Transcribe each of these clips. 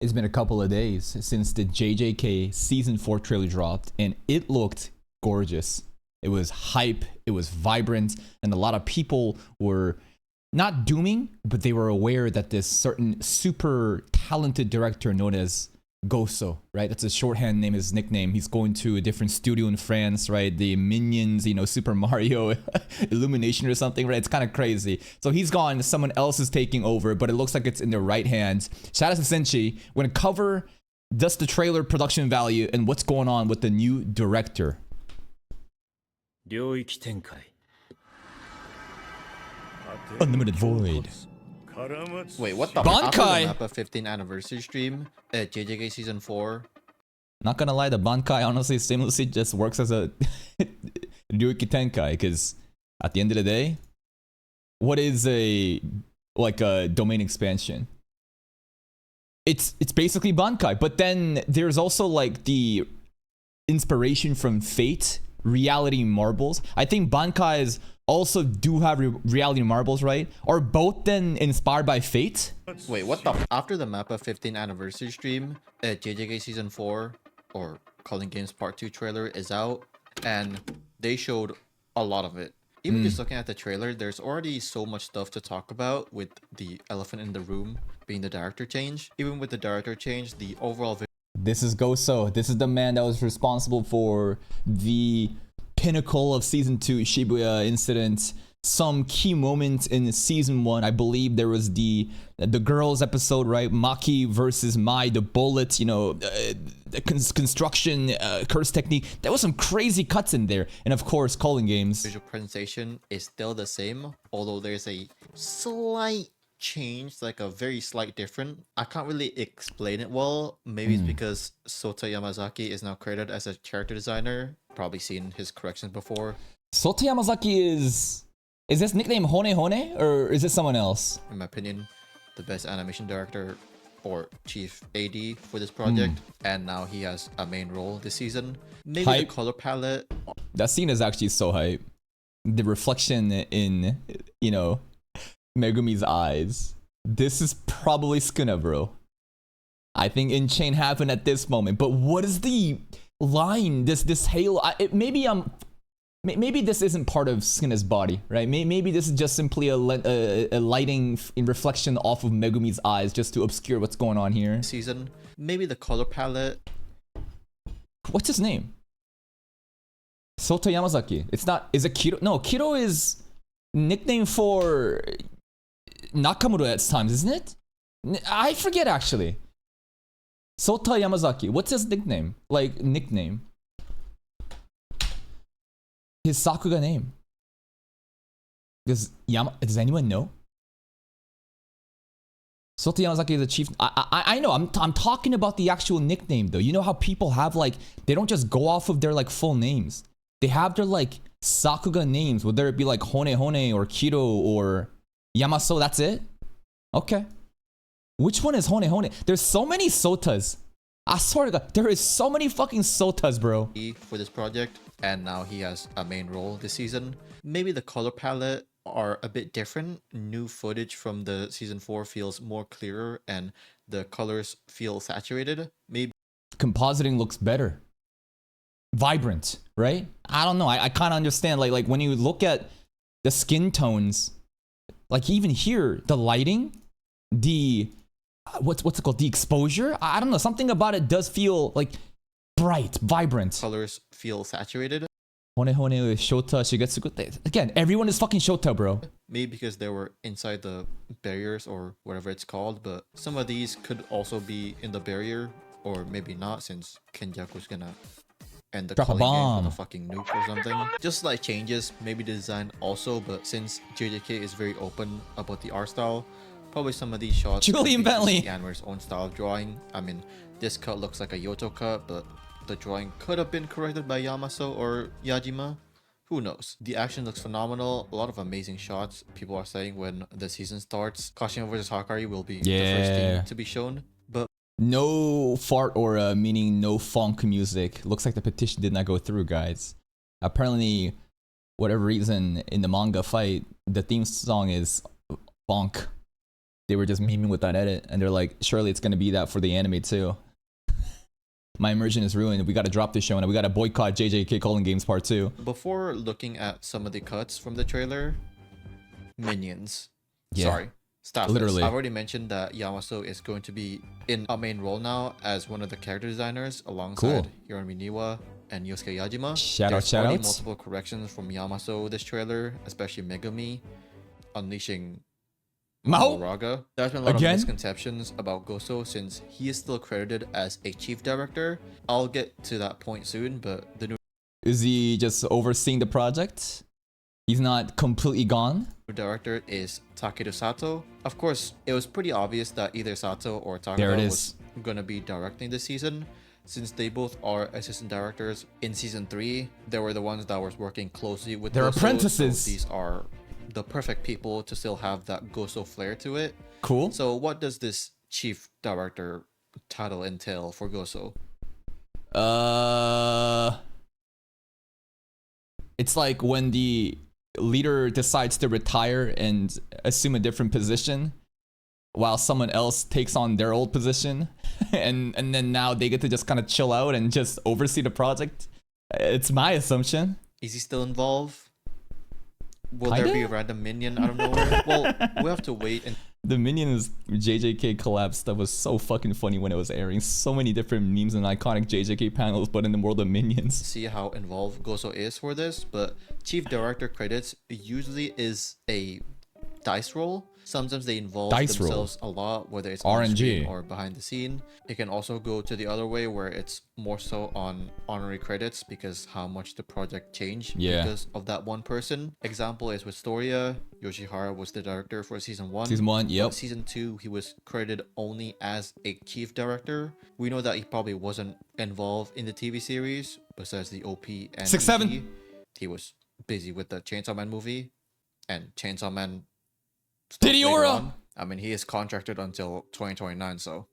It's been a couple of days since the JJK season 4 trailer dropped, and it looked gorgeous. It was hype, it was vibrant, and a lot of people were not dooming, but they were aware that this certain super talented director known as Goso, right? That's a shorthand name, his nickname. He's going to a different studio in France, right? The Minions, Super Mario Illumination or something, right? It's kind of crazy. So he's gone, someone else is taking over, but it looks like it's in the right hands. Shout out to Senshi. We're going to cover just the trailer production value and what's going on with the new director. Unlimited Void. Wait, what the Bankai! After the Mappa 15th anniversary stream at JJK season 4. Not gonna lie, the Bankai honestly seamlessly just works as a Ryuki Tenkai, because at the end of the day, what is a domain expansion? It's basically Bankai, but then there's also like the inspiration from Fate, Reality Marbles. I think Bankai's also do have Reality Marbles, right? Are both then inspired by Fate? Wait, what the After the Mappa 15th anniversary stream at JJK season 4, or Calling Games Part 2 trailer is out, and they showed a lot of it. Even just looking at the trailer, there's already so much stuff to talk about, with the elephant in the room being the director change. Even with the director change, the overall This is Goso. This is the man that was responsible for the pinnacle of season 2 Shibuya incident. Some key moments in season 1. I believe there was the girls episode, right? Maki versus Mai, the bullet, the construction curse technique. There was some crazy cuts in there. And of course, Calling Games. visual presentation is still the same, although there's a slight change, like a very slight different. I can't really explain it well. Maybe it's because Sota Yamazaki is now credited as a character designer. Probably seen his corrections before. Sota Yamazaki is this nickname Hone Hone, or is this someone else? In my opinion, the best animation director or chief AD for this project, and now he has a main role this season. Maybe Hype. the color palette. That scene is actually so hype. The reflection in, Megumi's eyes. This is probably Skuna, bro. I think In Chain happened at this moment. But what is the line? This halo? Maybe this isn't part of Skuna's body, right? Maybe this is just simply a lighting in reflection off of Megumi's eyes, just to obscure what's going on here. Season. Maybe the color palette. What's his name? Sota Yamazaki. It's not. Is it Kiro? No, Kiro is nickname for Nakamura at times, isn't it? I forget actually. Sota Yamazaki. What's his nickname? Nickname. His Sakuga name. Does anyone know? Sota Yamazaki is the chief. I know. I'm talking about the actual nickname though. You know how people have they don't just go off of their full names. They have their Sakuga names, whether it be Hone Hone or Kiro or Yamaso. That's it. Okay. Which one is Hone Hone? There's so many Sotas. I swear to God, there is so many fucking Sotas, bro. For this project, and now he has a main role this season. Maybe the color palette are a bit different. New footage from the season 4 feels more clearer, and the colors feel saturated. Maybe Compositing looks better. Vibrant, right? I don't know. I kind of understand. Like when you look at the skin tones, even here, the lighting, the what's it called? The exposure. I don't know. Something about it does feel bright, vibrant. colors feel saturated. Hone Hone with Shota Shigetsugu. Again, everyone is fucking Shota, bro. Maybe because they were inside the barriers or whatever it's called, but some of these could also be in the barrier, or maybe not, since Kenjaku's gonna end the Drop a calling game bomb. with a fucking nuke or something. Just slight changes, maybe the design also, but since JJK is very open about the art style, probably some of these shots Julian could be just Bentley. the animator's own style of drawing. I mean, this cut looks like a Yoto cut, but the drawing could have been corrected by Yamaso or Yajima. Who knows? The action looks phenomenal. A lot of amazing shots. People are saying when the season starts, Kashima vs Hakari will be the first team to be shown. But No fart aura, meaning no funk music. Looks like the petition did not go through, guys. Apparently, whatever reason, in the manga fight, the theme song is funk. They were just memeing with that edit, and they're like, surely it's gonna be that for the anime too. My immersion is ruined. We gotta drop this show, and we gotta boycott JJK Calling Games Part 2. Before looking at some of the cuts from the trailer, Minions. Yeah. Sorry. Staff list. Literally. I've already mentioned that Yamaso is going to be in a main role now as one of the character designers alongside Hiromi Niwa and Yosuke Yajima. There's already multiple corrections from Yamaso this trailer, especially Megami unleashing Raga. There's been a lot of misconceptions about Goso since he is still credited as a chief director. I'll get to that point soon, but the new Is he just overseeing the project? He's not completely gone? director is Takeru Sato. Of course, it was pretty obvious that either Sato or Takeru was going to be directing this season. Since they both are assistant directors in season 3, they were the ones that was working closely with They're Goso, apprentices. So these are the perfect people to still have that Goso flair to it. Cool. So what does this chief director title entail for Goso? It's like when the leader decides to retire and assume a different position while someone else takes on their old position and then now they get to just kind of chill out and just oversee the project. It's my assumption. Is he still involved? Will there be a random minion out of nowhere? Well, we have to wait and the Minions JJK collab stuff was so fucking funny when it was airing. So many different memes and iconic JJK panels, but in the world of Minions. See how involved Goso is for this, but chief director credits usually is a dice roll. Sometimes they involve themselves a lot, whether it's on screen or behind the scene. It can also go to the other way where it's more so on honorary credits because how much the project changed because of that one person. Example is with Storia. Yoshihara was the director for season 1. Season 1, yep. Season 2, he was credited only as a chief director. We know that he probably wasn't involved in the TV series besides the OP and 6-7. He was busy with the Chainsaw Man movie and Chainsaw Man. Tidiora! I mean, he is contracted until 2029, so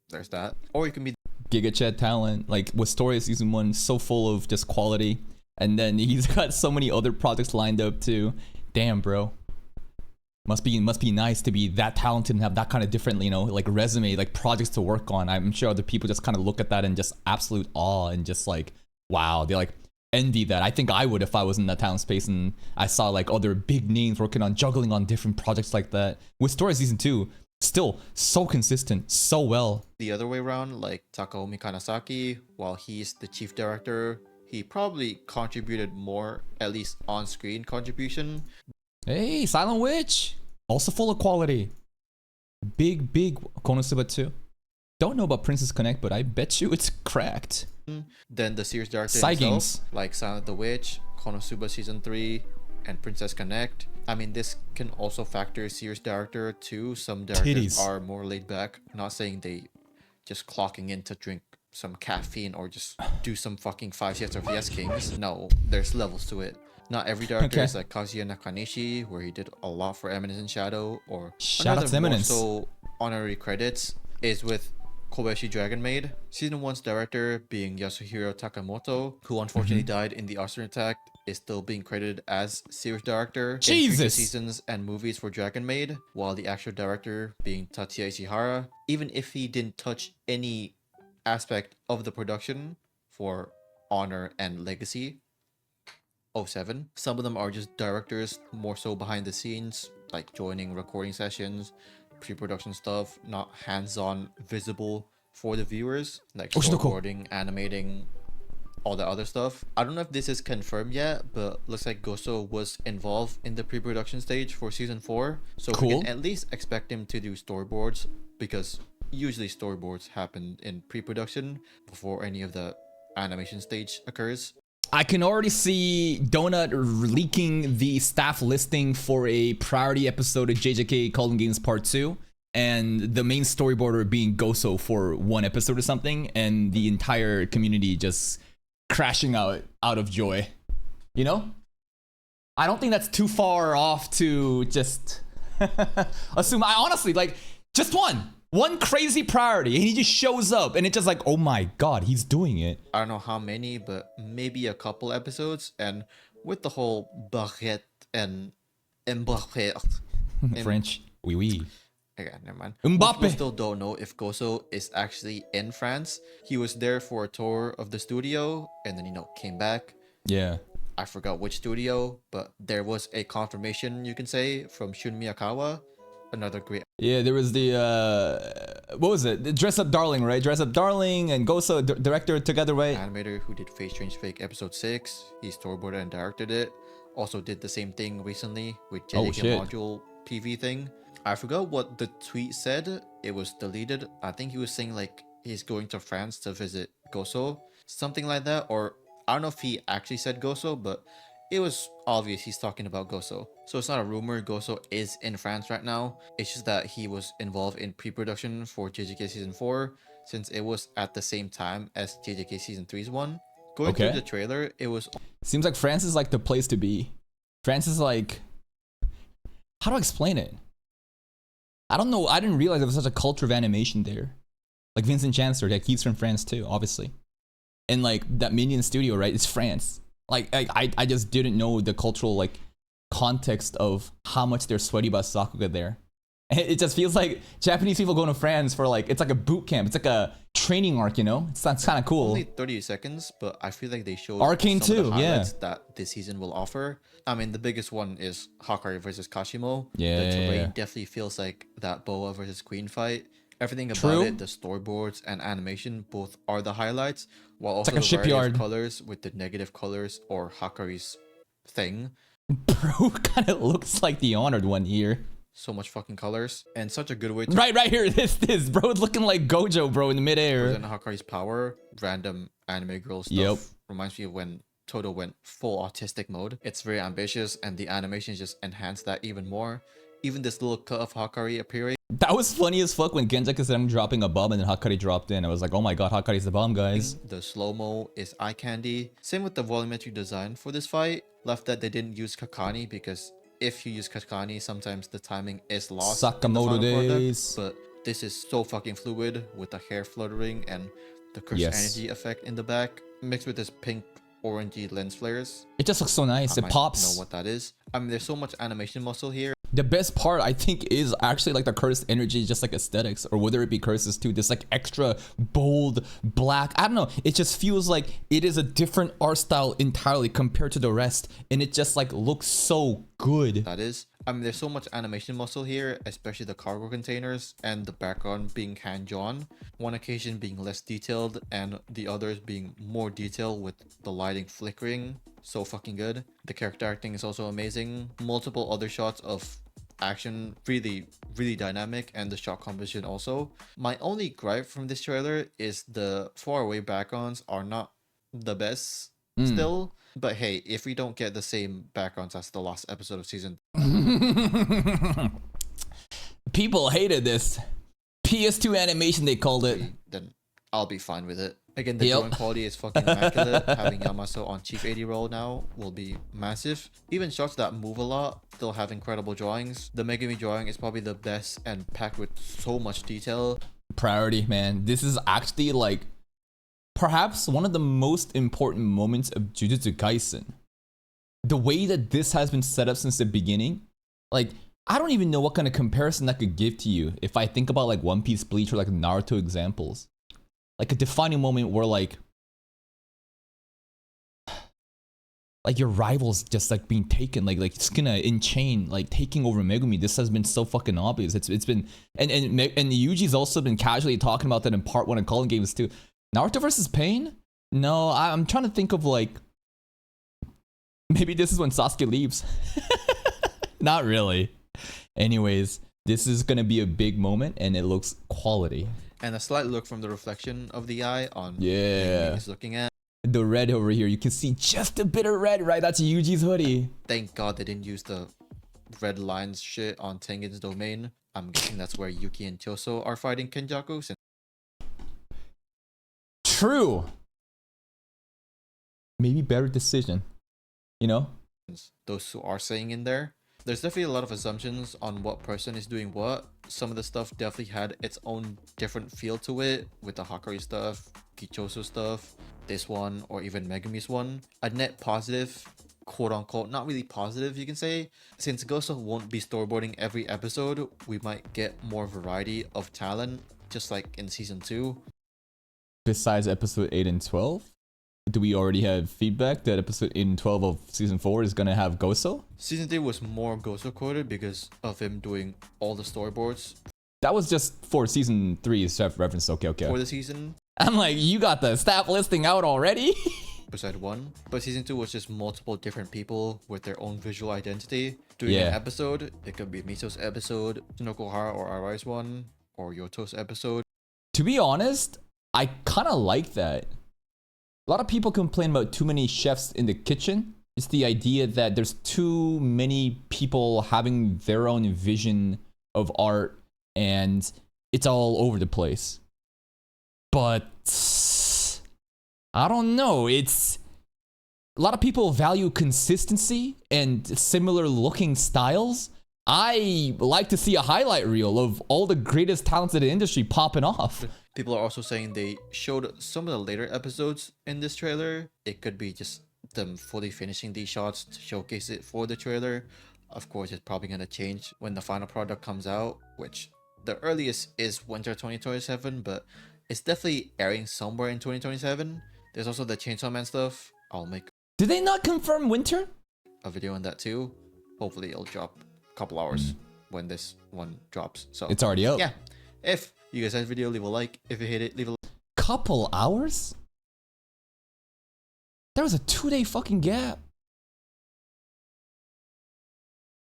there's that. Or you can be Giga Chad talent. Like with Story season 1, so full of just quality. And then he's got so many other projects lined up too. Damn, bro. Must be nice to be that talented and have that kind of different, you know, like resume, like projects to work on. I'm sure other people just kind of look at that and just absolute awe and just like, wow, they like envy that. I think I would if I was in that talent space and I saw like other big names working on juggling on different projects like that. With Story season 2, still so consistent, so well. The other way around, like Takaomi Kanasaki, while he's the chief director, he probably contributed more, at least on-screen contribution. Hey, Silent Witch, also full of quality. Big Konosuba too. Don't know about Princess Connect, but I bet you it's cracked. Then the series director himself, like Silent the Witch, Konosuba season 3, and Princess Connect. I mean, this can also factor series director too. Some directors are more laid back. Not saying they just clocking in to drink some caffeine or just do some fucking 5 sets of Yes Kings. No, there's levels to it. Not every director is like Kazuya Nakanishi, where he did a lot for Eminence in Shadow, or shout out to Eminence. So honorary credits is with Kobayashi Dragon Maid. Season 1's director being Yasuhiro Takamoto, who unfortunately died in the Austin attack, is still being credited as series director in future seasons and movies for Dragon Maid, while the actual director being Tatsuya Ishihara, even if he didn't touch any aspect of the production for Honor and Legacy 07. Some of them are just directors, more so behind the scenes, like joining recording sessions, pre-production stuff, not hands-on visible for the viewers, like storyboarding, animating, all the other stuff. I don't know if this is confirmed yet, but looks like Goso was involved in the pre-production stage for season 4, so we can at least expect him to do storyboards, because usually storyboards happen in pre-production before any of the animation stage occurs. I can already see Donut leaking the staff listing for a priority episode of JJK Calling Games Part 2, and the main storyboarder being Goso for one episode or something, and the entire community just crashing out of joy. You know? I don't think that's too far off to just assume. I honestly, like, just one crazy priority, and he just shows up, and it's just like, oh my god, he's doing it. I don't know how many, but maybe a couple episodes, and with the whole baguette and French, oui. again, never mind. Most people Mbappe. still don't know if Goso is actually in France. He was there for a tour of the studio and then, came back. Yeah. I forgot which studio, but there was a confirmation, you can say, from Shun Miyakawa. Another great Yeah, there was the what was it? The Dress Up Darling, right? Dress Up Darling and Goso director together, right? animator who did Face Change Fake episode 6. He storyboarded and directed it. Also did the same thing recently with Oh, JJK shit. module PV thing. I forgot what the tweet said. It was deleted. I think he was saying like he's going to France to visit Goso, something like that. Or I don't know if he actually said Goso, but it was obvious he's talking about Goso. So it's not a rumor. Goso is in France right now. It's just that he was involved in pre-production for JJK season 4 since it was at the same time as JJK season 3's one. Going through Okay. the trailer, it was Seems like France is like the place to be. France is like, how do I explain it? I don't know. I didn't realize there was such a culture of animation there. Like Vincent Chancellor, like he's from France too, obviously. And like that Minion studio, right? It's France. Like I just didn't know the cultural like context of how much they're sweaty about Sakuga there. And it just feels like Japanese people going to France for like, it's like a boot camp. It's like a training arc, you know? It's kind of cool. only 30 seconds, but I feel like they showed Arcane some of too, the yeah. highlights that this season will offer. I mean, the biggest one is Hakari versus Kashimo. Yeah, The terrain yeah. definitely feels like that Boa versus Queen fight. Everything about True. it, the storyboards and animation, both are the highlights, while also like a the variety of shipyard. colors with the negative colors or Hakari's thing. Bro kind of looks like the Honored one here. So much fucking colors and such a good way to Right here. This bro looking like Gojo, bro, in the midair. present Hakari's power. Random anime girl stuff. Yep. Reminds me of when Toto went full autistic mode. It's very ambitious and the animations just enhance that even more. Even this little cut of Hakari appearing, That was funny as fuck when Genjaku said I'm dropping a bomb and then Hakari dropped in. I was like, oh my god, Hakari's the bomb, guys. the slow-mo is eye candy. Same with the volumetric design for this fight. Left that they didn't use Kakani because if you use Kakani, sometimes the timing is lost in the Sakamoto final product, days. but this is so fucking fluid with the hair fluttering and the cursed Yes. energy effect in the back, mixed with this pink orangey lens flares. It just looks so nice. I It might pops. know what that is. I mean, there's so much animation muscle here. The best part, I think, is actually like the cursed energy, just like aesthetics, or whether it be curses too. This like extra bold black. I don't know. It just feels like it is a different art style entirely compared to the rest, and it just like looks so good. That is. I mean, there's so much animation muscle here, especially the cargo containers and the background being hand-drawn. One occasion being less detailed and the others being more detailed with the lighting flickering. So fucking good. The character acting is also amazing. Multiple other shots of action, really dynamic, and the shot composition also. My only gripe from this trailer is the faraway backgrounds are not the best still. But hey, if we don't get the same backgrounds as the last episode of season, People hated this. PS2 animation, they called it. then I'll be fine with it. Again, the Yep. drawing quality is fucking immaculate. Having Yamaso on Chief AD role now will be massive. Even shots that move a lot still have incredible drawings. The Megumi drawing is probably the best and packed with so much detail. Priority, man. This is actually like perhaps one of the most important moments of Jujutsu Kaisen. The way that this has been set up since the beginning, like I don't even know what kind of comparison I could give to you if I think about like One Piece, Bleach, or like Naruto examples. Like a defining moment where like your rivals just like being taken, like Sukuna in chain, like taking over Megumi. This has been so fucking obvious. It's been and Yuji's also been casually talking about that in part 1 of Calling Games too. Naruto versus Pain? No, I'm trying to think of like maybe this is when Sasuke leaves. Not really. Anyways, this is gonna be a big moment and it looks quality. And a slight look from the reflection of the eye on Yeah. Megumi is looking at. The red over here, you can see just a bit of red, right? That's Yuji's hoodie. Thank God they didn't use the red lines shit on Tengen's domain. I'm guessing that's where Yuki and Choso are fighting Kenjaku, since True. Maybe better decision. You know? those who are saying in there. There's definitely a lot of assumptions on what person is doing what. Some of the stuff definitely had its own different feel to it, with the Hakari stuff, Kichoso stuff, this one, or even Megumi's one. A net positive quote unquote not really positive, you can say. Since Goso won't be storyboarding every episode, we might get more variety of talent, just like in season 2. Besides episode 8 and 12, do we already have feedback that episode 8 and 12 of season 4 is gonna have Goso? Season 3 was more Goso quoted because of him doing all the storyboards. That was just for season 3's reference. Okay. For the season. I'm like, you got the staff listing out already? Episode 1. But season 2 was just multiple different people with their own visual identity doing an episode. It could be Miso's episode, Shinokohara or Arai's one, or Yoto's episode. To be honest, I kind of like that. A lot of people complain about too many chefs in the kitchen. It's the idea that there's too many people having their own vision of art and it's all over the place. But I don't know. It's a lot of people value consistency and similar looking styles. I like to see a highlight reel of all the greatest talents in the industry popping off. People are also saying they showed some of the later episodes in this trailer. It could be just them fully finishing these shots to showcase it for the trailer. Of course, it's probably going to change when the final product comes out, which the earliest is winter 2027, but it's definitely airing somewhere in 2027. There's also the Chainsaw Man stuff. I'll make Did they not confirm winter? a video on that too. Hopefully it'll drop a couple hours when this one drops. So It's already out. yeah. If you guys like the video, leave a like. If you hate it, leave a Couple hours? There was a 2-day fucking gap.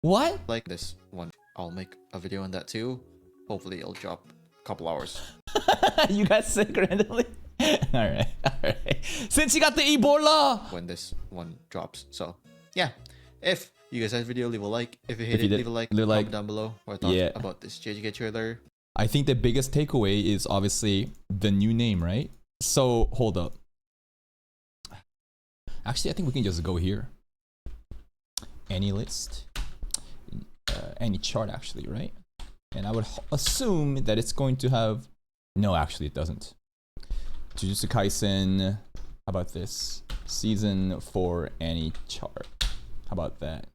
What? like. This one, I'll make a video on that too. Hopefully it'll drop a couple hours. You got sick randomly? Alright. Since you got the Ebola! When this one drops. So yeah. If you guys like the video, leave a like. If you hate you it, did, leave a like. leave a like. Comment down below what I thought about this JJK trailer. I think the biggest takeaway is obviously the new name, right? So, hold up. Actually, I think we can just go here. Any list. Any chart, actually, right? And I would assume that it's going to have... No, actually, it doesn't. Jujutsu Kaisen. How about this? Season 4 any chart. How about that?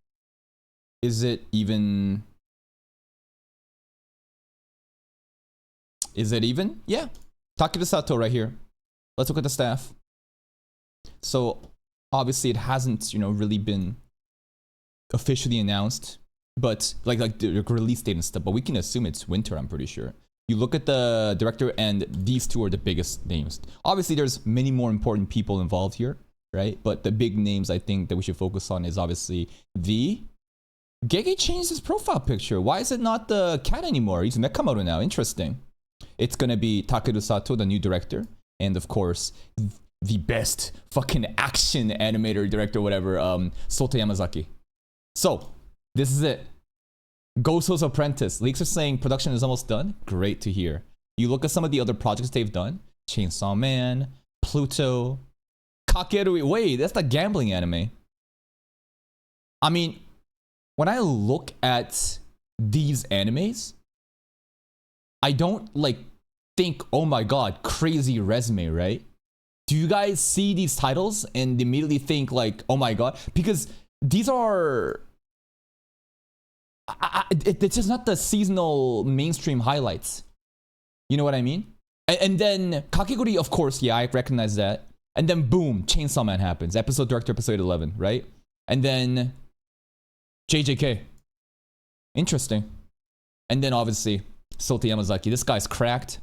Is it even... Is it even? Yeah. Takeda Sato right here. Let's look at the staff. So obviously it hasn't, really been officially announced, but like the release date and stuff, but we can assume it's winter, I'm pretty sure. You look at the director and these two are the biggest names. Obviously there's many more important people involved here, right? But the big names I think that we should focus on is obviously the... Gege changed his profile picture. Why is it not the cat anymore? He's Mekamaru now. Interesting. It's gonna be Takeru Sato, the new director, and of course, the best fucking action animator, director, whatever, Sota Yamazaki. So, this is it. Goso's Apprentice. Leaks are saying production is almost done. Great to hear. You look at some of the other projects they've done. Chainsaw Man, Pluto, Kakeru. Wait, that's the gambling anime. I mean, when I look at these animes, I don't think, oh my god, crazy resume, right? Do you guys see these titles and immediately think oh my god? Because these are... it's just not the seasonal mainstream highlights. You know what I mean? And then Kakeguri, of course, yeah, I recognize that. And then boom, Chainsaw Man happens. Episode director, episode 11, right? And then JJK. Interesting. And then obviously... Sota Yamazaki, this guy's cracked.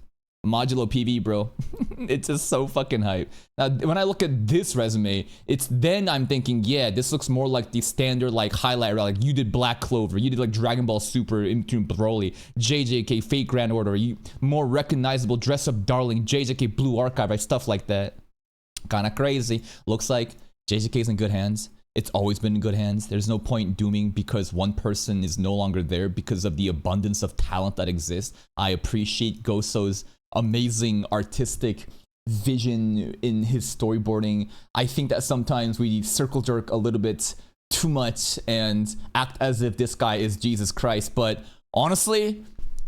Modulo PV, bro. It's just so fucking hype. Now, when I look at this resume, then I'm thinking, yeah, this looks more like the standard highlight, right? You did Black Clover, you did Dragon Ball Super, in between Broly, JJK, Fate Grand Order, you more recognizable Dress Up Darling, JJK Blue Archive, right? Stuff like that. Kinda crazy. Looks like JJK's in good hands. It's always been in good hands. There's no point dooming because one person is no longer there because of the abundance of talent that exists. I appreciate Goso's amazing artistic vision in his storyboarding. I think that sometimes we circle jerk a little bit too much and act as if this guy is Jesus Christ, but honestly,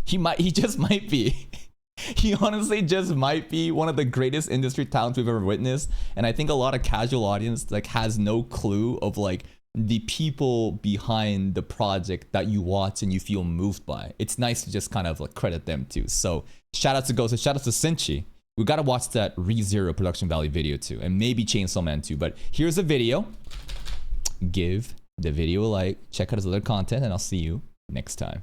he just might be. He honestly just might be one of the greatest industry talents we've ever witnessed. And I think a lot of casual audience like has no clue of like the people behind the project that you watch and you feel moved by. It's nice to just kind of like credit them too. So shout out to Ghost, shout out to Senchi. We gotta watch that ReZero production value video too, and maybe Chainsaw Man too. But here's a video. Give the video a like, check out his other content, and I'll see you next time.